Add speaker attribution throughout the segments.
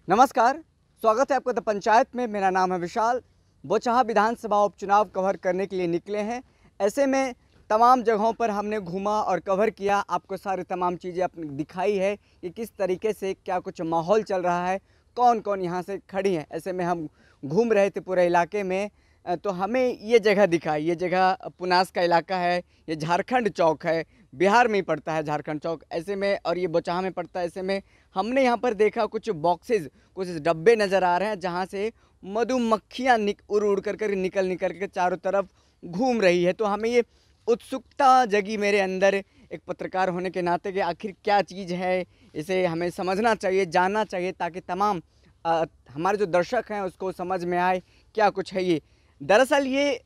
Speaker 1: नमस्कार, स्वागत है आपका द पंचायत में। मेरा नाम है विशाल। बोचहा विधानसभा उपचुनाव कवर करने के लिए निकले हैं। ऐसे में तमाम जगहों पर हमने घूमा और कवर किया, आपको सारी तमाम चीज़ें अपनी दिखाई है कि किस तरीके से क्या कुछ माहौल चल रहा है, कौन कौन यहाँ से खड़ी हैं। ऐसे में हम घूम रहे थे पूरे इलाके में, तो हमें ये जगह दिखाई। ये जगह पुनास का इलाका है, ये झारखंड चौक है, बिहार में ही पड़ता है झारखंड चौक। ऐसे में और ये बोचहा में पड़ता है। ऐसे में हमने यहाँ पर देखा कुछ बॉक्सेस, कुछ डब्बे नज़र आ रहे हैं जहाँ से मधुमक्खियाँ उड़ उड़ कर निकल के चारों तरफ घूम रही है। तो हमें ये उत्सुकता जगी मेरे अंदर एक पत्रकार होने के नाते कि आखिर क्या चीज़ है, इसे हमें समझना चाहिए, जानना चाहिए, ताकि तमाम हमारे जो दर्शक हैं उसको समझ में आए क्या कुछ है ये। दरअसल ये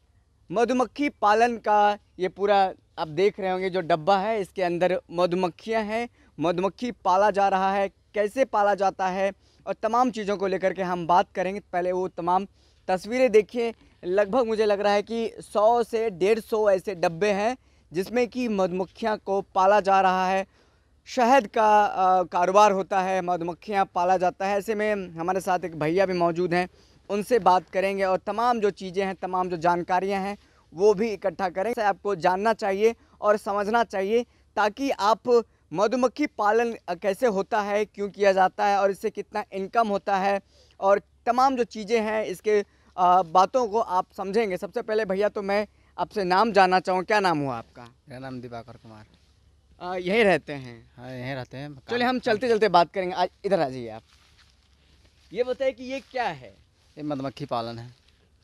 Speaker 1: मधुमक्खी पालन का ये पूरा आप देख रहे होंगे जो डब्बा है, इसके अंदर मधुमक्खियां हैं। मधुमक्खी पाला जा रहा है, कैसे पाला जाता है और तमाम चीज़ों को लेकर के हम बात करेंगे। पहले वो तमाम तस्वीरें देखिए। लगभग मुझे लग रहा है कि 100 से 150 ऐसे डब्बे हैं जिसमें कि मधुमक्खियां को पाला जा रहा है। शहद का कारोबार होता है, मधुमक्खियां पाला जाता है। ऐसे में हमारे साथ एक भैया भी मौजूद हैं, उनसे बात करेंगे और तमाम जो चीज़ें हैं, तमाम जो जानकारियां हैं वो भी इकट्ठा करेंगे। आपको जानना चाहिए और समझना चाहिए ताकि आप मधुमक्खी पालन कैसे होता है, क्यों किया जाता है और इससे कितना इनकम होता है और तमाम जो चीज़ें हैं इसके बातों को आप समझेंगे। सबसे पहले भैया तो मैं आपसे नाम जानना चाहूँ, क्या नाम हुआ आपका?
Speaker 2: मेरा नाम दिवाकर कुमार।
Speaker 1: यहीं रहते हैं?
Speaker 2: हाँ, यहीं रहते हैं।
Speaker 1: चलिए हम चलते चलते बात करेंगे। आज इधर आ जाइए आप। ये बताइए कि ये क्या है?
Speaker 2: ये मधुमक्खी पालन है।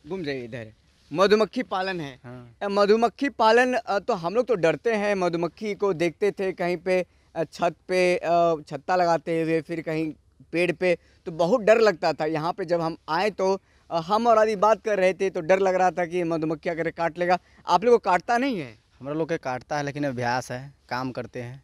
Speaker 1: घूम जाइए इधर। मधुमक्खी पालन है।
Speaker 2: हाँ।
Speaker 1: मधुमक्खी पालन तो हम लोग तो डरते हैं, मधुमक्खी को देखते थे कहीं पे छत पे छत्ता लगाते हुए, फिर कहीं पेड़ पे, तो बहुत डर लगता था। यहाँ पे जब हम आए तो हम और आदि बात कर रहे थे तो डर लग रहा था कि मधुमक्खी अगर काट लेगा। आप लोग को काटता नहीं है?
Speaker 2: हमारे लोग के काटता है, लेकिन अभ्यास है, काम करते हैं।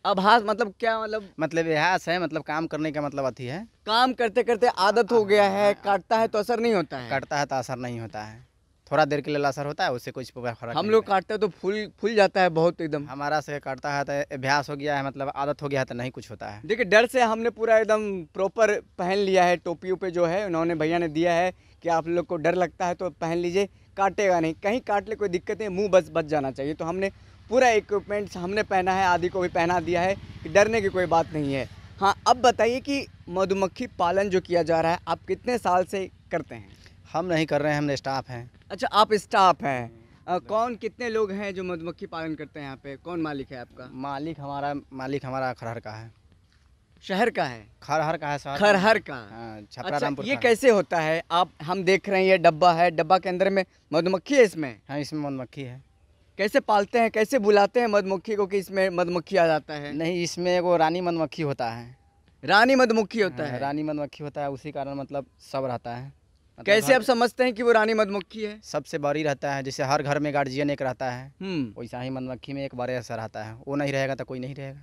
Speaker 1: अभ्यास मतलब क्या? मतलब
Speaker 2: अभ्यास है, मतलब काम करने का मतलब अथी है।
Speaker 1: काम करते करते आदत हो गया है, काटता है तो असर नहीं होता है?
Speaker 2: काटता है तो असर नहीं होता है, थोड़ा देर के लिए असर होता है, उससे कुछ फर्क
Speaker 1: हम लोग काटते हैं तो फूल जाता है बहुत एकदम।
Speaker 2: हमारा से काटता है तो अभ्यास हो गया है, मतलब आदत हो गया है तो नहीं कुछ होता है।
Speaker 1: देखिए डर से हमने पूरा एकदम प्रॉपर पहन लिया है। टोपी पे जो है उन्होंने भैया ने दिया है कि आप लोग को डर लगता है तो पहन लीजिए, काटेगा नहीं। कहीं काट ले कोई दिक्कत नहीं, मुंह बस बच जाना चाहिए। तो हमने पूरा इक्विपमेंट्स हमने पहना है, आदि को भी पहना दिया है कि डरने की कोई बात नहीं है। हाँ, अब बताइए कि मधुमक्खी पालन जो किया जा रहा है आप कितने साल से करते हैं?
Speaker 2: हम नहीं कर रहे हैं, हम स्टाफ हैं।
Speaker 1: अच्छा, आप स्टाफ हैं। कौन कितने लोग हैं जो मधुमक्खी पालन करते हैं यहाँ पे? कौन मालिक है आपका?
Speaker 2: मालिक हमारा खरहर का है।
Speaker 1: शहर का है?
Speaker 2: खरहर का है, शहर
Speaker 1: खरहर का।
Speaker 2: हाँ,
Speaker 1: अच्छा,
Speaker 2: छपरारामपुर
Speaker 1: ये
Speaker 2: का।
Speaker 1: कैसे होता है? आप हम देख रहे हैं ये डब्बा है, डब्बा के अंदर में मधुमक्खी है इसमें?
Speaker 2: हाँ, इसमें मधुमक्खी है।
Speaker 1: कैसे पालते हैं, कैसे बुलाते हैं मधुमक्खी को कि इसमें मधुमक्खी आ जाता है?
Speaker 2: नहीं, इसमें एगो रानी मधुमक्खी होता है।
Speaker 1: रानी मधुमक्खी होता
Speaker 2: हाँ,
Speaker 1: है?
Speaker 2: रानी मधुमक्खी होता है, उसी कारण मतलब सब रहता है। मतलब
Speaker 1: कैसे आप समझते हैं कि वो रानी मधुमक्खी है?
Speaker 2: सबसे बड़ी रहता है, जैसे हर घर में गार्जियन एक रहता है,
Speaker 1: हम्म।
Speaker 2: वैसा ही मधुमक्खी में एक बड़े ऐसा रहता है। वो नहीं रहेगा तो कोई नहीं रहेगा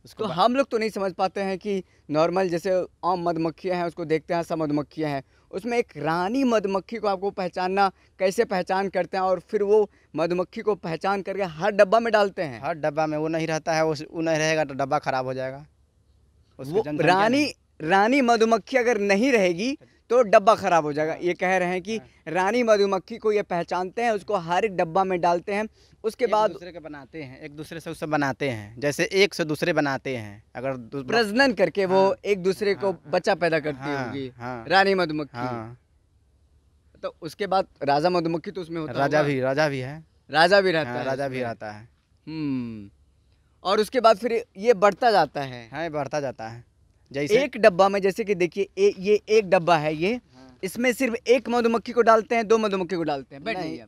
Speaker 2: उसको।
Speaker 1: तो हम लोग तो नहीं समझ पाते हैं कि नॉर्मल जैसे आम मधुमक्खियाँ हैं उसको देखते हैं, सब मधुमक्खियाँ हैं, उसमें एक रानी मधुमक्खी को आपको पहचानना, कैसे पहचान करते हैं और फिर वो मधुमक्खी को पहचान करके हर डब्बा में डालते हैं?
Speaker 2: हर डब्बा में वो नहीं रहता है, वो नहीं रहेगा तो डब्बा खराब हो जाएगा।
Speaker 1: वो रानी मधुमक्खी अगर नहीं रहेगी तो डब्बा खराब हो जाएगा। ये कह रहे हैं कि रानी मधुमक्खी को ये पहचानते हैं, उसको हर एक डब्बा में डालते हैं, उसके बाद
Speaker 2: दूसरे के बनाते हैं, एक दूसरे से उससे बनाते हैं, जैसे एक से दूसरे बनाते हैं। अगर
Speaker 1: प्रजनन करके वो एक दूसरे को बच्चा पैदा करती होगी रानी मधुमक्खी।
Speaker 2: हाँ।
Speaker 1: तो उसके बाद राजा मधुमक्खी तो उसमें होता
Speaker 2: राजा
Speaker 1: होगा?
Speaker 2: भी है।
Speaker 1: राजा भी रहता
Speaker 2: हाँ,
Speaker 1: है?
Speaker 2: राजा भी रहता है।
Speaker 1: और उसके बाद फिर ये बढ़ता जाता है?
Speaker 2: हाँ, ये बढ़ता जाता है। जैसे
Speaker 1: एक डब्बा में, जैसे कि देखिए ये एक डब्बा है ये, इसमें सिर्फ एक मधुमक्खी को डालते हैं, दो मधुमक्खी को डालते हैं?
Speaker 2: नहीं,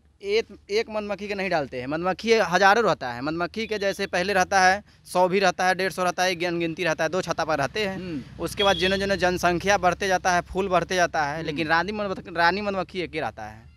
Speaker 2: एक मधुमक्खी के नहीं डालते हैं। मधुमक्खी हजारों रहता है। मधुमक्खी के जैसे पहले रहता है 100 भी रहता है, 150 रहता है, गिनती रहता है, 2 छत्ता पर रहते हैं। उसके बाद जिन्हें जिन्हें जनसंख्या बढ़ते जाता है, फूल बढ़ते जाता है, लेकिन रानी मधुमक्खी एक ही रहता है।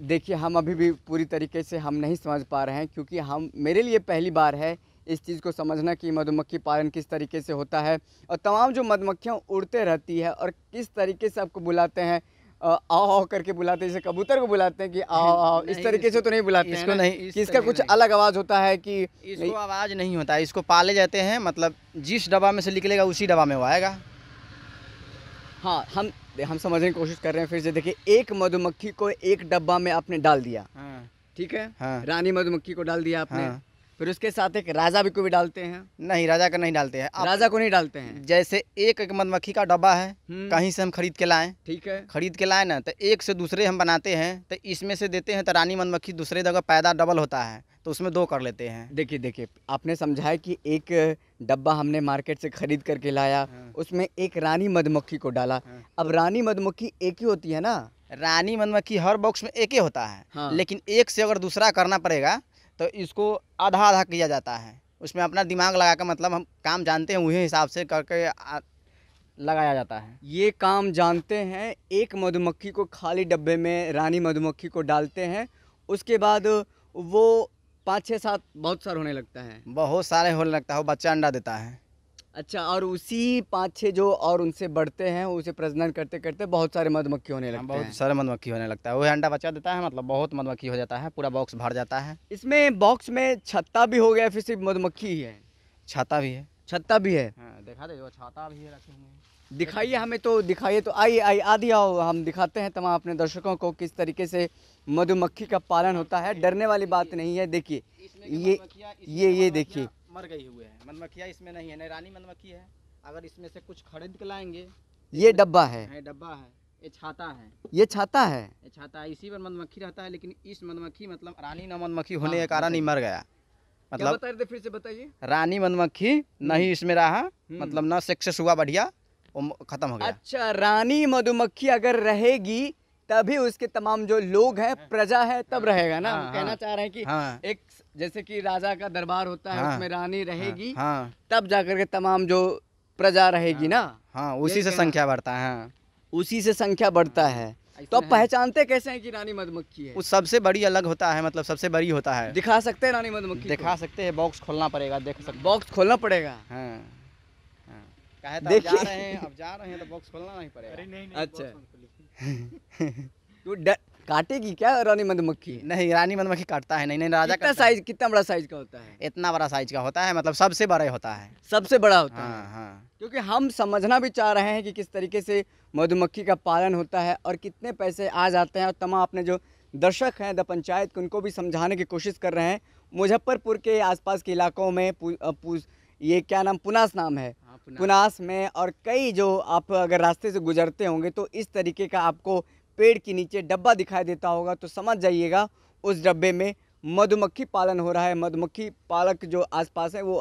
Speaker 1: देखिए हम अभी भी पूरी तरीके से हम नहीं समझ पा रहे हैं, क्योंकि मेरे लिए पहली बार है इस चीज़ को समझना कि मधुमक्खी पालन किस तरीके से होता है और तमाम जो मधुमक्खियाँ उड़ते रहती है और किस तरीके से आपको बुलाते हैं, आओ आओ करके बुलाते हैं, जैसे कबूतर को बुलाते हैं कि आओ आओ, इस तरीके से तो नहीं बुलाते हैं
Speaker 2: इसको
Speaker 1: ना?
Speaker 2: नहीं,
Speaker 1: कि इसका कुछ अलग आवाज़ होता है कि
Speaker 2: इसको आवाज़ नहीं होता है। इसको पाले जाते हैं, मतलब जिस डब्बा में से निकलेगा उसी डब्बा में वो आएगा।
Speaker 1: हाँ, हम समझने की कोशिश कर रहे हैं फिर से। देखिए, एक मधुमक्खी को एक डब्बा में आपने डाल दिया,
Speaker 2: हाँ
Speaker 1: ठीक है?
Speaker 2: हाँ
Speaker 1: रानी मधुमक्खी को डाल दिया आपने।
Speaker 2: हाँ।
Speaker 1: फिर उसके साथ एक राजा भी को भी डालते हैं।
Speaker 2: नहीं, राजा का नहीं डालते हैं
Speaker 1: राजा को नहीं डालते हैं।
Speaker 2: जैसे एक एक मधुमक्खी का डब्बा है,
Speaker 1: कहीं
Speaker 2: कहीं से हम खरीद के लाएं,
Speaker 1: ठीक है।
Speaker 2: खरीद के लाए ना, तो एक से दूसरे हम बनाते हैं, तो इसमें से देते हैं तो रानी मधुमक्खी दूसरे जगह पैदा डबल होता है, तो उसमें 2 कर लेते हैं।
Speaker 1: देखिए, आपने समझाया कि एक डब्बा हमने मार्केट से खरीद करके लाया,
Speaker 2: हाँ।
Speaker 1: उसमें एक रानी मधुमक्खी को डाला।
Speaker 2: हाँ।
Speaker 1: अब रानी मधुमक्खी एक ही होती है ना?
Speaker 2: रानी मधुमक्खी हर बॉक्स में एक ही होता है।
Speaker 1: हाँ।
Speaker 2: लेकिन एक से अगर दूसरा करना पड़ेगा तो इसको आधा आधा किया जाता है, उसमें अपना दिमाग लगा कर, मतलब हम काम जानते हैं वही हिसाब से करके लगाया जाता है।
Speaker 1: ये काम जानते हैं। एक मधुमक्खी को खाली डब्बे में रानी मधुमक्खी को डालते हैं, उसके बाद वो 5 6 7 बहुत सारा होने लगता है।
Speaker 2: बहुत सारे होने लगता है, वो बच्चा अंडा देता है।
Speaker 1: अच्छा, और उसी 5 6 जो और उनसे बढ़ते हैं, उसे प्रजनन करते करते बहुत सारे मधुमक्खी होने लगते हैं।
Speaker 2: बहुत सारे मधुमक्खी होने लगता है, वही अंडा बच्चा देता है, मतलब बहुत मधुमक्खी हो जाता है, पूरा बॉक्स भर जाता है।
Speaker 1: इसमें बॉक्स में छत्ता भी हो गया, फिर सिर्फ मधुमक्खी ही है?
Speaker 2: छाता भी है।
Speaker 1: छत्ता भी है?
Speaker 2: हाँ, देखा दे, वो छाता भी है रखे हुए।
Speaker 1: दिखाइए हमें, तो दिखाइए तो। आइए आदि आओ, हम दिखाते हैं तमाम अपने दर्शकों को किस तरीके से मधुमक्खी का पालन होता है। डरने वाली बात नहीं है। देखिए, ये देखिए,
Speaker 2: मर गई हुए हैं मधुमक्खियाँ, इसमें नहीं है, नहीं रानी मधुमक्खी है। अगर इसमें से कुछ खरीद के लाएंगे,
Speaker 1: ये डब्बा है,
Speaker 2: डब्बा है, ये छाता है,
Speaker 1: ये छाता है।
Speaker 2: ये छाता है, इसी पर मधुमक्खी रहता है। लेकिन इस मधुमक्खी मतलब रानी न मधुमक्खी होने
Speaker 1: हाँ,
Speaker 2: के कारण ही मर गया।
Speaker 1: क्या
Speaker 2: मतलब
Speaker 1: बता रहे थे, फिर से बताइए।
Speaker 2: रानी मधुमक्खी नहीं इसमें रहा, मतलब न सक्सेस हुआ बढ़िया, वो खत्म हो गया।
Speaker 1: अच्छा, रानी मधुमक्खी अगर रहेगी तभी उसके तमाम जो लोग हैं, प्रजा है, तब रहेगा ना?
Speaker 2: हाँ,
Speaker 1: हम कहना
Speaker 2: हाँ,
Speaker 1: चाह रहे हैं कि
Speaker 2: हाँ,
Speaker 1: एक जैसे कि राजा का दरबार होता है,
Speaker 2: हाँ,
Speaker 1: उसमें रानी रहेगी,
Speaker 2: हाँ,
Speaker 1: तब जाकर के तमाम जो प्रजा रहेगी ना,
Speaker 2: हाँ, उसी
Speaker 1: यही
Speaker 2: से
Speaker 1: कहना-
Speaker 2: संख्या बढ़ता है। हाँ।
Speaker 1: उसी से संख्या बढ़ता है। तो आप पहचानते कैसे हैं कि रानी मधुमक्खी है?
Speaker 2: वो सबसे बड़ी अलग होता है, मतलब सबसे बड़ी होता है।
Speaker 1: दिखा सकते हैं रानी मधुमक्खी
Speaker 2: दिखा सकते हैं, बॉक्स खोलना पड़ेगा, देख सकते हैं।
Speaker 1: बॉक्स खोलना पड़ेगा?
Speaker 2: हाँ, हाँ। कहे तो
Speaker 1: देखिए।
Speaker 2: अब जा रहे हैं तो बॉक्स खोलना नहीं पड़ेगा।
Speaker 1: अच्छा, तो काटेगी क्या रानी मधुमक्खी?
Speaker 2: नहीं, रानी मधुमक्खी काटता है, नहीं नहीं, राजा
Speaker 1: कितना
Speaker 2: काटता है।
Speaker 1: साइज, कितना बड़ा साइज का होता है?
Speaker 2: इतना बड़ा साइज का होता है, मतलब सबसे बड़ा होता है।
Speaker 1: सबसे बड़ा होता है?
Speaker 2: हाँ हाँ।
Speaker 1: क्योंकि हम समझना भी चाह रहे हैं कि किस तरीके से मधुमक्खी का पालन होता है और कितने पैसे आ जाते हैं, और तमाम अपने जो दर्शक हैं द पंचायत को, उनको भी समझाने की कोशिश कर रहे हैं। मुजफ्फरपुर के आसपास के इलाकों में ये क्या नाम, पुनास नाम है, पुनास में, और कई जो आप अगर रास्ते से गुजरते होंगे तो इस तरीके का आपको पेड़ के नीचे डब्बा दिखाई देता होगा, तो समझ जाइएगा उस डब्बे में मधुमक्खी पालन हो रहा है। मधुमक्खी पालक जो आसपास है वो,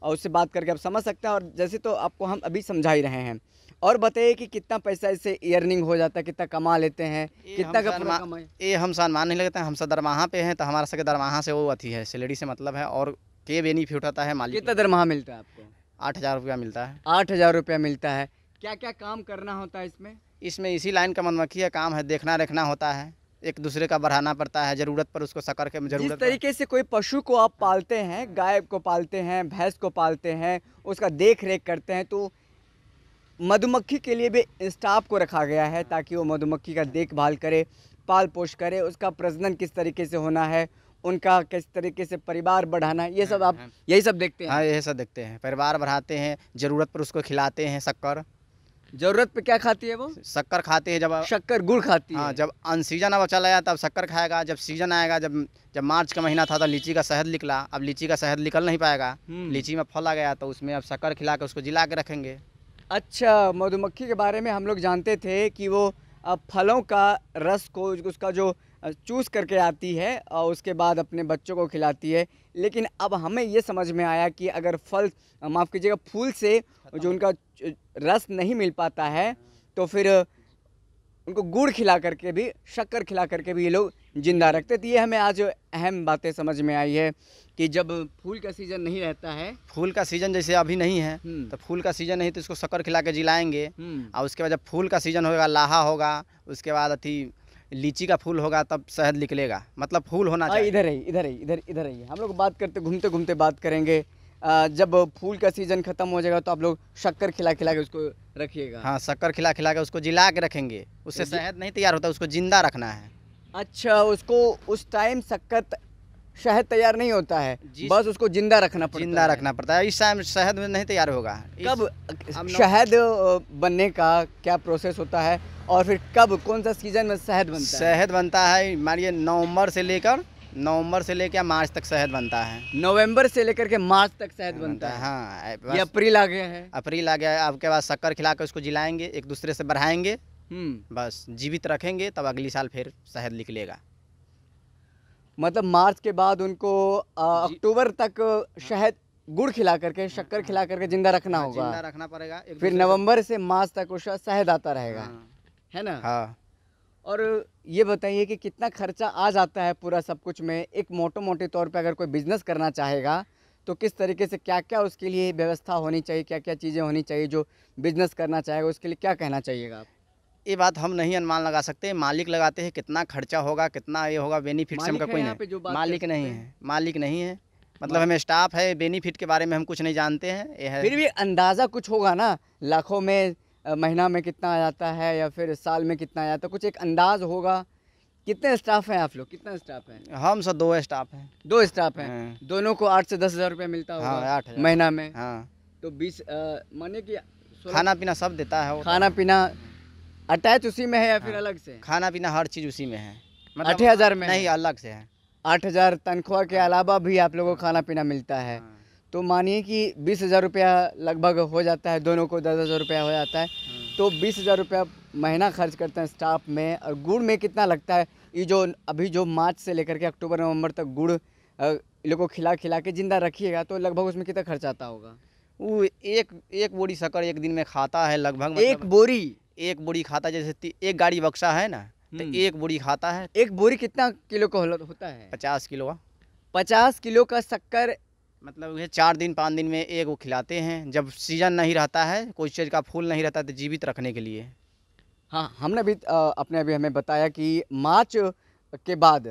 Speaker 1: और उससे बात करके आप समझ सकते हैं। और जैसे तो आपको हम अभी समझा ही रहे हैं। और बताइए कि कितना पैसा इससे अर्निंग हो जाता है, कितना कमा लेते हैं, कितना का पूरा कमाई?
Speaker 2: ये हम सम्मान नहीं लगता है, हम सब दरमाहा पे हैं, तो हमारा सके दरमाहा से वो अथी है, सैलरी से मतलब है, और के बेनिफिट होता है मालिक।
Speaker 1: कितना दरमाहा मिलता है आपको?
Speaker 2: 8,000 रुपया मिलता है।
Speaker 1: 8,000 रुपया मिलता है। क्या क्या काम करना होता है इसमें?
Speaker 2: इसमें इसी लाइन का मधुमक्खी का काम है, देखना रखना होता है, एक दूसरे का बढ़ाना पड़ता है, ज़रूरत पर उसको शक्कर के
Speaker 1: जिस
Speaker 2: जरूरत
Speaker 1: तरीके से कोई पशु को आप पालते हैं, गाय को पालते हैं, भैंस को पालते हैं, उसका देख रेख करते हैं, तो मधुमक्खी के लिए भी स्टाफ को रखा गया है ताकि वो मधुमक्खी का देखभाल करे, पाल पोष करे, उसका प्रजनन किस तरीके से होना है, उनका किस तरीके से परिवार बढ़ाना है, ये सब आप यही सब देखते हैं?
Speaker 2: हाँ, यही सब देखते हैं, परिवार बढ़ाते हैं, ज़रूरत पर उसको खिलाते हैं शक्कर।
Speaker 1: जरूरत पे क्या खाती है वो?
Speaker 2: शक्कर खाते हैं, जब
Speaker 1: शक्कर, गुड़ खाती है?
Speaker 2: हाँ, जब अनसीजन अब चला आया तब शक्कर खाएगा, जब सीजन आएगा, जब मार्च का महीना था तो लीची का शहद निकला, अब लीची का शहद निकल नहीं पाएगा, लीची में फल आ गया, तो उसमें अब शक्कर खिला के उसको जिला के रखेंगे।
Speaker 1: अच्छा, मधुमक्खी के बारे में हम लोग जानते थे कि वो फलों का रस को, उसका जो चूस करके आती है और उसके बाद अपने बच्चों को खिलाती है, लेकिन अब हमें ये समझ में आया कि अगर फल, माफ़ कीजिएगा, फूल से जो उनका रस नहीं मिल पाता है, तो फिर उनको गुड़ खिला करके भी, शक्कर खिला करके भी ये लोग जिंदा रखते थे। ये हमें आज अहम बातें समझ में आई है कि जब फूल का सीज़न नहीं रहता है,
Speaker 2: फूल का सीज़न जैसे अभी नहीं है, तो फूल का सीज़न नहीं तो इसको शक्कर खिला के जिलाएंगे, और उसके बाद जब फूल का सीज़न होगा, लाहा होगा, उसके बाद अथी लीची का फूल होगा, तब शहद निकलेगा, मतलब फूल होना चाहिए।
Speaker 1: इधर ही हम लोग बात करते, घूमते घूमते बात करेंगे। जब फूल का सीज़न ख़त्म हो जाएगा तो आप लोग शक्कर खिला खिला के उसको रखिएगा?
Speaker 2: हाँ, शक्कर खिला खिला के उसको जिला के रखेंगे, उससे शहद नहीं तैयार होता, उसको जिंदा रखना है।
Speaker 1: अच्छा, उसको उस टाइम शक्कर शहद तैयार नहीं होता है, बस उसको जिंदा रखना पड़ता है।
Speaker 2: जिंदा रखना पड़ता है, इस टाइम शहद में नहीं तैयार होगा।
Speaker 1: कब शहद बनने का क्या प्रोसेस होता है और फिर कब कौन सा सीजन में शहद बनता है?
Speaker 2: शहद बनता है मानिए नवंबर से लेकर मार्च तक शहद बनता है।
Speaker 1: नवंबर से लेकर के मार्च तक शहद बनता है।
Speaker 2: हाँ,
Speaker 1: ये अप्रैल आ गया है।
Speaker 2: अप्रैल आ गया है। आपके बाद शक्कर खिला कर उसको जिलाएंगे, एक दूसरे से बढ़ाएंगे, बस जीवित रखेंगे, तब अगली साल फिर शहद निकलेगा।
Speaker 1: मतलब मार्च के बाद उनको अक्टूबर तक शहद गुड़ खिला करके, शक्कर खिला करके जिंदा रखना होगा।
Speaker 2: जिंदा रखना पड़ेगा।
Speaker 1: फिर नवंबर से मार्च तक वो शहद आता रहेगा। है ना?
Speaker 2: हाँ।
Speaker 1: और ये बताइए कि कितना खर्चा आ जाता है पूरा सब कुछ में? एक मोटे तौर पे अगर कोई बिजनेस करना चाहेगा तो किस तरीके से, क्या क्या उसके लिए व्यवस्था होनी चाहिए, क्या क्या चीज़ें होनी चाहिए जो बिजनेस करना चाहेगा उसके लिए, क्या कहना चाहिएगा आप?
Speaker 2: ये बात हम नहीं अनुमान लगा सकते, मालिक लगाते हैं कितना खर्चा होगा, कितना ये होगा। बेनिफिट से हमका कोई नहीं, मालिक नहीं है। मतलब हमें स्टाफ है, बेनिफिट के बारे में हम कुछ नहीं जानते हैं। ये है
Speaker 1: फिर भी अंदाज़ा कुछ होगा ना, लाखों में, महीना में कितना आ जाता है या फिर साल में कितना आ जाता है, कुछ एक अंदाज होगा। कितने स्टाफ हैं आप लोग? कितना स्टाफ है?
Speaker 2: हम सब 2 स्टाफ हैं।
Speaker 1: 2 स्टाफ हैं। दोनों को 8 से 10 हज़ार रुपया मिलता होगा।
Speaker 2: हाँ, 8
Speaker 1: महीना में।
Speaker 2: हाँ।
Speaker 1: तो 20 माने कि
Speaker 2: खाना पीना सब देता है।
Speaker 1: खाना पीना अटैच उसी में है या फिर अलग से?
Speaker 2: खाना पीना हर चीज़ उसी में है।
Speaker 1: 8,000 में
Speaker 2: नहीं, अलग से है।
Speaker 1: 8,000 तनख्वाह के अलावा भी आप लोगों को खाना पीना मिलता है। तो मानिए कि 20,000 रुपया लगभग हो जाता है, दोनों को 10,000 रुपया हो जाता है। तो 20,000 रुपया महीना खर्च करते हैं स्टाफ में। और गुड़ में कितना लगता है? ये जो अभी जो मार्च से लेकर के अक्टूबर नवंबर तक गुड़ लोगों को खिला के जिंदा रखिएगा तो लगभग उसमें कितना खर्च आता होगा?
Speaker 2: वो एक बोरी शक्कर एक दिन में खाता है लगभग। मतलब एक बोरी खाता है। जैसे एक गाड़ी बक्सा है ना, तो एक बोरी खाता है।
Speaker 1: एक बोरी कितना किलो का होता है?
Speaker 2: 50 किलो।
Speaker 1: 50 किलो का शक्कर।
Speaker 2: मतलब ये 4 दिन 5 दिन में एक वो खिलाते हैं, जब सीजन नहीं रहता है, कोई चीज़ का फूल नहीं रहता, तो जीवित रखने के लिए।
Speaker 1: हाँ, हमने भी अपने अभी हमें बताया कि मार्च के बाद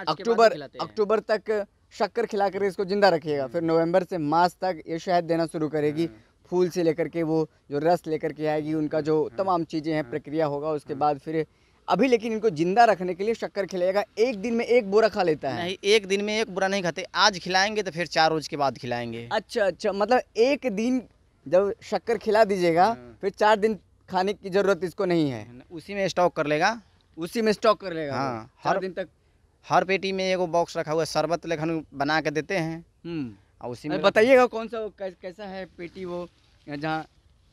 Speaker 1: अक्टूबर तक शक्कर खिला कर इसको जिंदा रखिएगा। फिर नवंबर से मार्च तक ये शहद देना शुरू करेगी। फूल से लेकर के वो जो रस लेकर के आएगी, उनका जो तमाम चीज़ें हैं, प्रक्रिया होगा। उसके बाद फिर अभी लेकिन इनको जिंदा रखने के लिए शक्कर खिलाएगा। एक दिन में एक बोरा खा लेता है?
Speaker 2: नहीं, एक दिन में एक बोरा नहीं खाते। आज खिलाएंगे तो फिर 4 रोज के बाद खिलाएंगे।
Speaker 1: अच्छा, मतलब एक दिन जब शक्कर खिला दीजिएगा, फिर 4 दिन खाने की जरूरत इसको नहीं है।
Speaker 2: उसी में स्टॉक कर लेगा।
Speaker 1: हाँ, हर दिन तक।
Speaker 2: हर पेटी में एगो बॉक्स रखा हुआ है, शरबत लेखन बना के देते हैं। और उसी में
Speaker 1: बताइएगा कौन सा कैसा है पेटी वो जहाँ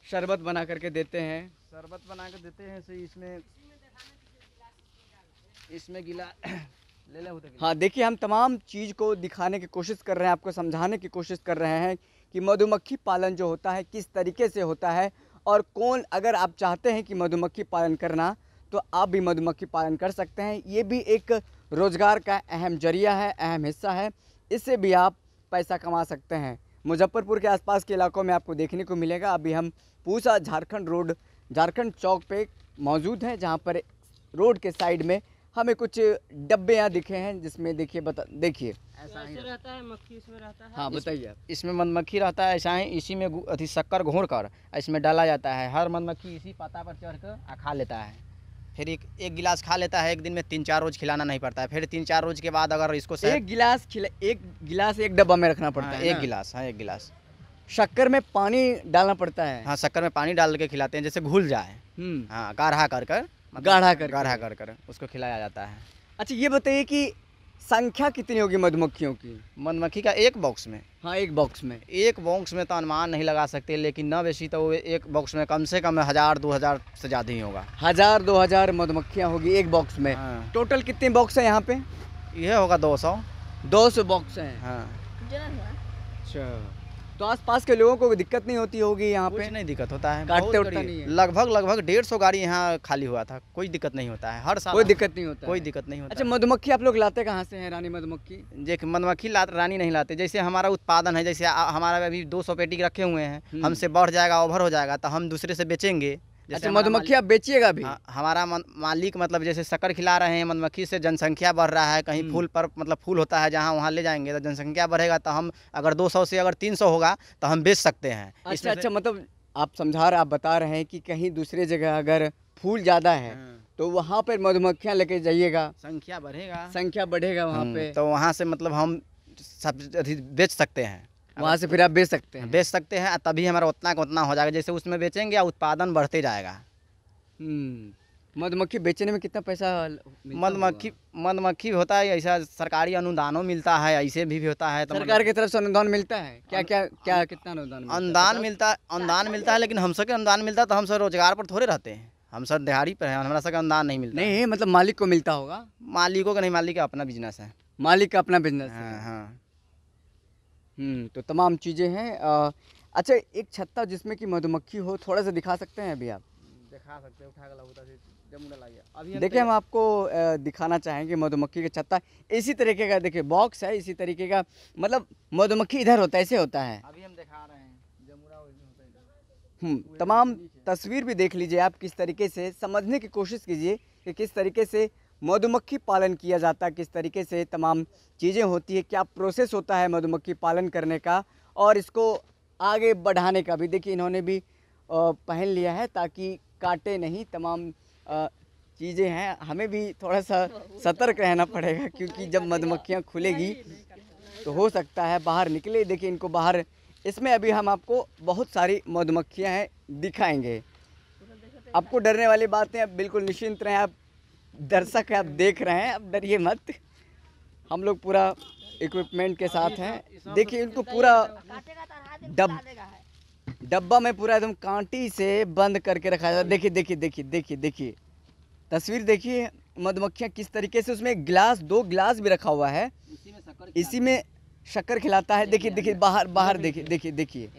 Speaker 1: शरबत बना करके देते हैं?
Speaker 2: शरबत बना के देते हैं। इसमें गिला ले ले।
Speaker 1: हाँ, देखिए हम तमाम चीज़ को दिखाने की कोशिश कर रहे हैं, आपको समझाने की कोशिश कर रहे हैं कि मधुमक्खी पालन जो होता है किस तरीके से होता है। और अगर आप चाहते हैं कि मधुमक्खी पालन करना, तो आप भी मधुमक्खी पालन कर सकते हैं। ये भी एक रोज़गार का अहम जरिया है, अहम हिस्सा है। इससे भी आप पैसा कमा सकते हैं। मुजफ्फरपुर के आसपास के इलाकों में आपको देखने को मिलेगा। अभी हम पूसा झारखंड चौक पे मौजूद हैं, जहाँ पर रोड के साइड में हमें कुछ डब्बे यहाँ दिखे हैं, जिसमें देखिए ऐसा ही
Speaker 3: रहता है। मक्खी इसमें रहता है।
Speaker 1: हाँ, बताइए।
Speaker 2: इसमें मधुमक्खी रहता है, ऐसा ही इसी में अथी शक्कर घोर कर इसमें डाला जाता है। हर मधुमक्खी इसी पत्ता पर चढ़ कर खा लेता है। फिर एक गिलास खा लेता है। एक दिन में 3-4 रोज खिलाना नहीं पड़ता है। फिर 3-4 रोज के बाद अगर इसको
Speaker 1: एक गिलास एक डब्बा में रखना पड़ता है।
Speaker 2: एक गिलास। हाँ, एक गिलास।
Speaker 1: शक्कर में पानी डालना पड़ता है?
Speaker 2: हाँ, शक्कर में पानी डाल के खिलाते हैं, जैसे घुल जाए। हाँ, गाढ़ा कर उसको खिलाया जाता है।
Speaker 1: अच्छा, ये बताइए कि संख्या कितनी होगी मधुमक्खियों की?
Speaker 2: मधुमक्खी का एक बॉक्स में?
Speaker 1: हाँ, एक बॉक्स में
Speaker 2: तो अनुमान नहीं लगा सकते, लेकिन न वैसी तो एक बॉक्स में कम से कम 1000-2000 से ज़्यादा ही होगा।
Speaker 1: 1000-2000 मधुमक्खियाँ होगी एक बॉक्स में।
Speaker 2: हाँ।
Speaker 1: टोटल कितने बॉक्स हैं यहाँ पे?
Speaker 2: यह होगा
Speaker 1: 200 बॉक्स हैं।
Speaker 2: हाँ।
Speaker 1: अच्छा, तो आसपास के लोगों को दिक्कत नहीं होती होगी यहाँ पे?
Speaker 2: कुछ नहीं दिक्कत होता है।
Speaker 1: काटते उठता नहीं है?
Speaker 2: लगभग 150 गाड़ी यहाँ खाली हुआ था। कोई दिक्कत नहीं होता है। हर साल
Speaker 1: कोई दिक्कत नहीं होता। अच्छा, मधुमक्खी आप लोग लाते कहाँ से हैं? रानी मधुमक्खी?
Speaker 2: देखिए, मधुमक्खी रानी नहीं लाते। जैसे हमारा उत्पादन है, जैसे हमारा अभी 200 पेटी रखे हुए हैं, हमसे बढ़ जाएगा, ओवर हो जाएगा, तो हम दूसरे से बेचेंगे।
Speaker 1: अच्छा, मधुमक्खी आप बेचिएगा भी?
Speaker 2: हमारा मालिक मतलब जैसे शक्कर खिला रहे हैं, मधुमक्खी से जनसंख्या बढ़ रहा है। कहीं फूल पर मतलब फूल होता है, जहाँ वहाँ ले जाएंगे तो जनसंख्या बढ़ेगा, तो हम अगर 200 से अगर 300 होगा तो हम बेच सकते हैं।
Speaker 1: अच्छा, मतलब आप समझा रहे, आप बता रहे हैं कि कहीं दूसरे जगह अगर फूल ज़्यादा है तो वहाँ पर मधुमक्खियाँ लेके जाइएगा,
Speaker 2: संख्या बढ़ेगा,
Speaker 1: संख्या बढ़ेगा वहाँ पे,
Speaker 2: तो वहाँ से मतलब हम सब बेच सकते हैं,
Speaker 1: वहाँ से फिर आप बेच सकते हैं।
Speaker 2: बेच सकते हैं, तभी हमारा उतना का उतना हो जाएगा। जैसे उसमें बेचेंगे उत्पादन बढ़ते जाएगा।
Speaker 1: मधुमक्खी बेचने में कितना पैसा
Speaker 2: मधुमक्खी होता है ऐसा, सरकारी अनुदानों मिलता है, ऐसे भी होता है। तो
Speaker 1: सरकार की तरफ से अनुदान मिलता है? क्या क्या क्या कितना अनुदान मिलता है?
Speaker 2: अनुदान मिलता है, लेकिन हम सबके अनुदान मिलता है तो हम सब रोजगार पर थोड़े रहते हैं, हम सब दिहाड़ी पर हैं, हमारा सबका अनुदान नहीं मिलता।
Speaker 1: नहीं, मतलब मालिक को मिलता होगा।
Speaker 2: मालिकों का नहीं, मालिक का अपना बिजनेस है।
Speaker 1: मालिक का अपना बिजनेस है।
Speaker 2: हाँ हाँ।
Speaker 1: तो तमाम चीज़ें हैं। अच्छा, एक छत्ता जिसमें कि मधुमक्खी हो, थोड़ा सा दिखा सकते हैं अभी आप?
Speaker 2: दिखा सकते हैं, उठा के अभी
Speaker 1: देखिए, हम आपको दिखाना चाहेंगे मधुमक्खी का छत्ता इसी तरीके का। देखिए बॉक्स है इसी तरीके का, मतलब मधुमक्खी इधर होता है, ऐसे होता है।
Speaker 2: अभी हम दिखा रहे हैं
Speaker 1: तमाम तस्वीर भी देख लीजिए आप, किस तरीके से समझने की कोशिश कीजिए कि किस तरीके से मधुमक्खी पालन किया जाता है, किस तरीके से तमाम चीज़ें होती है, क्या प्रोसेस होता है मधुमक्खी पालन करने का और इसको आगे बढ़ाने का भी। देखिए इन्होंने भी पहन लिया है ताकि काटे नहीं। तमाम चीज़ें हैं, हमें भी थोड़ा सा सतर्क रहना पड़ेगा क्योंकि जब मधुमक्खियाँ खुलेगी तो हो सकता है बाहर निकले। देखिए इनको बाहर, इसमें अभी हम आपको बहुत सारी मधुमक्खियाँ हैं दिखाएंगे। आपको डरने वाली बातें, अब बिल्कुल निश्चिंत रहें। आप दर्शक हैं, आप देख रहे हैं, अब डरिए मत। हम लोग पूरा इक्विपमेंट के साथ हैं। देखिए इनको पूरा डब्बा में पूरा एकदम कांटी से बंद करके रखा जाता है। देखिए देखिए देखिए देखिए देखिए तस्वीर देखिए, मधुमक्खियाँ किस तरीके से, उसमें गिलास, 2 गिलास भी रखा हुआ है, इसी में शक्कर खिलाता है। देखिए देखिए बाहर बाहर देखिए देखिए देखिए,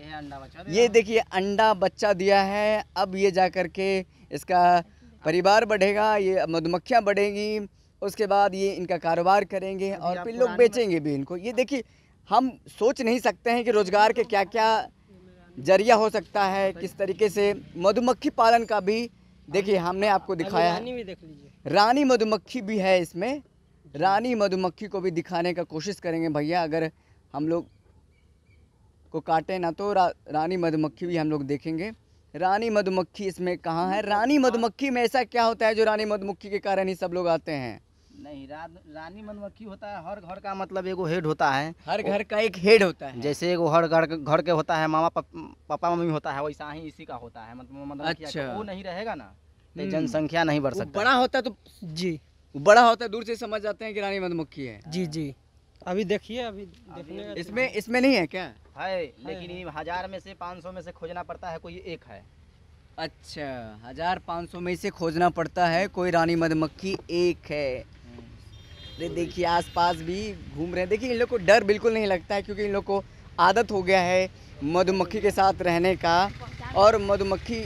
Speaker 1: ये देखिए अंडा बच्चा दिया है। अब ये जा कर के इसका परिवार बढ़ेगा, ये मधुमक्खियाँ बढ़ेंगी, उसके बाद ये इनका कारोबार करेंगे और फिर लोग बेचेंगे भी इनको। ये देखिए, हम सोच नहीं सकते हैं कि रोजगार के क्या क्या जरिया हो सकता है, किस तरीके से मधुमक्खी पालन का भी। देखिए हमने आपको दिखाया है, रानी मधुमक्खी भी है इसमें। रानी मधुमक्खी को भी दिखाने का कोशिश करेंगे भैया, अगर हम लोग को काटे ना तो रानी मधुमक्खी भी हम लोग देखेंगे। रानी मधुमक्खी इसमें कहाँ है? रानी मधुमक्खी में ऐसा क्या होता है जो रानी मधुमक्खी के कारण ही सब लोग आते हैं?
Speaker 2: नहीं, रानी मधुमक्खी होता है, हर घर का मतलब एगो हेड होता है,
Speaker 1: हर घर का एक हेड होता है।
Speaker 2: जैसे एगो हर घर के होता है, मामा पापा मम्मी होता है, वैसा ही इसी का होता है। मतलब
Speaker 1: अच्छा,
Speaker 2: वो नहीं रहेगा ना तो जनसंख्या नहीं बढ़ सकती।
Speaker 1: बड़ा होता है तो जी, बड़ा होता है, दूर से समझ जाते हैं कि रानी मधुमक्खी है।
Speaker 3: जी जी, अभी देखिए, अभी देखने
Speaker 1: इसमें नहीं है क्या?
Speaker 2: है, लेकिन 1000 में से 500 में से खोजना पड़ता है, कोई एक है।
Speaker 1: अच्छा, 1500 में से खोजना पड़ता है, कोई रानी मधुमक्खी एक है। अरे देखिए आसपास भी घूम रहे हैं। देखिए इन लोग को डर बिल्कुल नहीं लगता है क्योंकि इन लोग को आदत हो गया है मधुमक्खी के साथ रहने का, और मधुमक्खी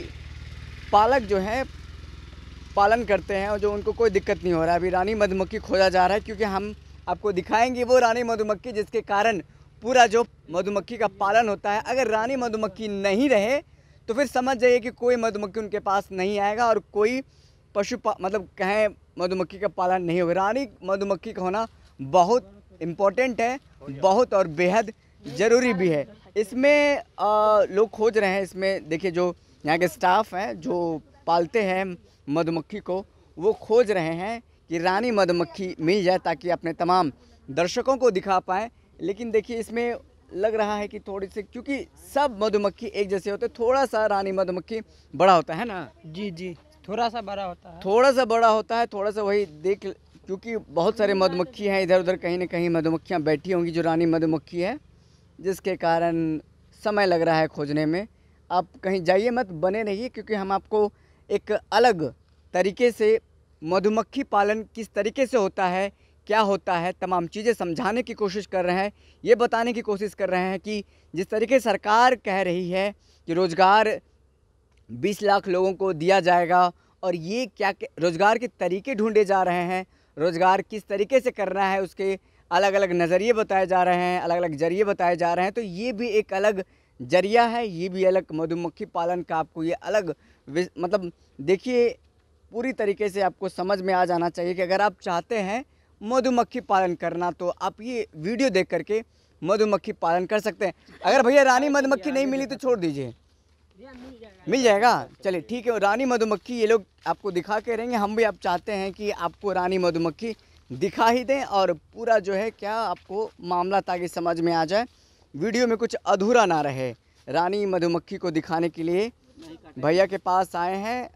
Speaker 1: पालक जो है पालन करते हैं और जो उनको कोई दिक्कत नहीं हो रहा है। अभी रानी मधुमक्खी खोजा जा रहा है क्योंकि हम आपको दिखाएंगे वो रानी मधुमक्खी जिसके कारण पूरा जो मधुमक्खी का पालन होता है। अगर रानी मधुमक्खी नहीं रहे तो फिर समझ जाइए कि कोई मधुमक्खी उनके पास नहीं आएगा और कोई मतलब कहें मधुमक्खी का पालन नहीं होगा। रानी मधुमक्खी का होना बहुत इम्पोर्टेंट है, बहुत और बेहद ज़रूरी भी है। इसमें लोग खोज रहे हैं। इसमें देखिए जो यहाँ के स्टाफ हैं जो पालते हैं मधुमक्खी को, वो खोज रहे हैं कि रानी मधुमक्खी मिल जाए ताकि अपने तमाम दर्शकों को दिखा पाएँ। लेकिन देखिए इसमें लग रहा है कि थोड़ी सी, क्योंकि सब मधुमक्खी एक जैसे होते, थोड़ा सा रानी मधुमक्खी बड़ा होता है ना?
Speaker 3: जी जी, थोड़ा सा बड़ा होता है,
Speaker 1: थोड़ा सा बड़ा होता है, थोड़ा सा वही देख, क्योंकि बहुत सारे मधुमक्खी हैं इधर उधर, कहीं ना कहीं मधुमक्खियाँ बैठी होंगी जो रानी मधुमक्खी है, जिसके कारण समय लग रहा है खोजने में। आप कहीं जाइए मत, बने रहिए क्योंकि हम आपको एक अलग तरीके से मधुमक्खी पालन किस तरीके से होता है, क्या होता है, तमाम चीज़ें समझाने की कोशिश कर रहे हैं। ये बताने की कोशिश कर रहे हैं कि जिस तरीके सरकार कह रही है कि रोज़गार 20 लाख लोगों को दिया जाएगा, और ये क्या रोज़गार के तरीके ढूंढे जा रहे हैं, रोज़गार किस तरीके से करना है उसके अलग अलग नज़रिए बताए जा रहे हैं, अलग अलग जरिए बताए जा रहे हैं। तो ये भी एक अलग जरिया है, ये भी अलग मधुमक्खी पालन का आपको ये अलग मतलब देखिए पूरी तरीके से आपको समझ में आ जाना चाहिए कि अगर आप चाहते हैं मधुमक्खी पालन करना तो आप ये वीडियो देख करके मधुमक्खी पालन कर सकते हैं। अगर भैया रानी मधुमक्खी नहीं मिली तो छोड़ दीजिए। मिल जाएगा। चलिए ठीक है। रानी मधुमक्खी ये लोग आपको दिखा के रहेंगे, हम भी आप चाहते हैं कि आपको रानी मधुमक्खी दिखा ही दें और पूरा जो है क्या आपको मामला ताकि समझ में आ जाए, वीडियो में कुछ अधूरा ना रहे। रानी मधुमक्खी को दिखाने के लिए भैया के पास आए हैं,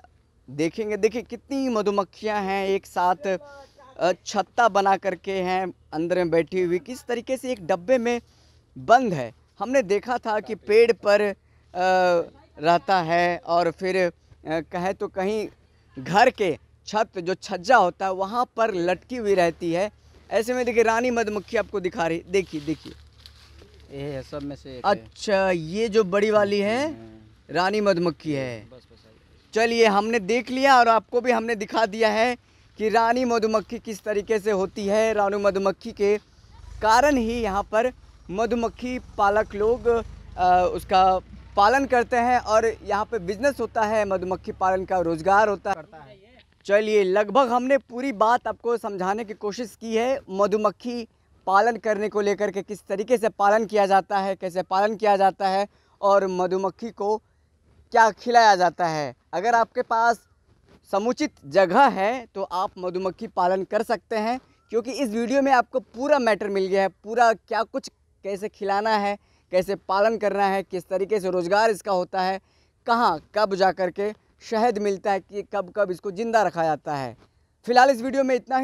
Speaker 1: देखेंगे। देखिए कितनी मधुमक्खियां हैं एक साथ, छत्ता बना करके हैं अंदर में बैठी हुई, किस तरीके से एक डब्बे में बंद है। हमने देखा था कि पेड़ पर रहता है और फिर कहे तो कहीं घर के छत जो छज्जा होता है वहाँ पर लटकी हुई रहती है। ऐसे में देखिए रानी मधुमक्खी आपको दिखा रही, देखिए देखिए
Speaker 2: ये है सब में से एक है।
Speaker 1: अच्छा ये जो बड़ी वाली है रानी मधुमक्खी है। चलिए हमने देख लिया और आपको भी हमने दिखा दिया है कि रानी मधुमक्खी किस तरीके से होती है। रानी मधुमक्खी के कारण ही यहाँ पर मधुमक्खी पालक लोग उसका पालन करते हैं और यहाँ पे बिजनेस होता है, मधुमक्खी पालन का रोजगार होता है। चलिए लगभग हमने पूरी बात आपको समझाने की कोशिश की है, मधुमक्खी पालन करने को लेकर के किस तरीके से पालन किया जाता है, कैसे पालन किया जाता है और मधुमक्खी को क्या खिलाया जाता है। अगर आपके पास समुचित जगह है तो आप मधुमक्खी पालन कर सकते हैं, क्योंकि इस वीडियो में आपको पूरा मैटर मिल गया है, पूरा क्या कुछ कैसे खिलाना है, कैसे पालन करना है, किस तरीके से रोज़गार इसका होता है, कहाँ कब जा कर के शहद मिलता है, कि कब कब इसको ज़िंदा रखा जाता है। फ़िलहाल इस वीडियो में इतना ही।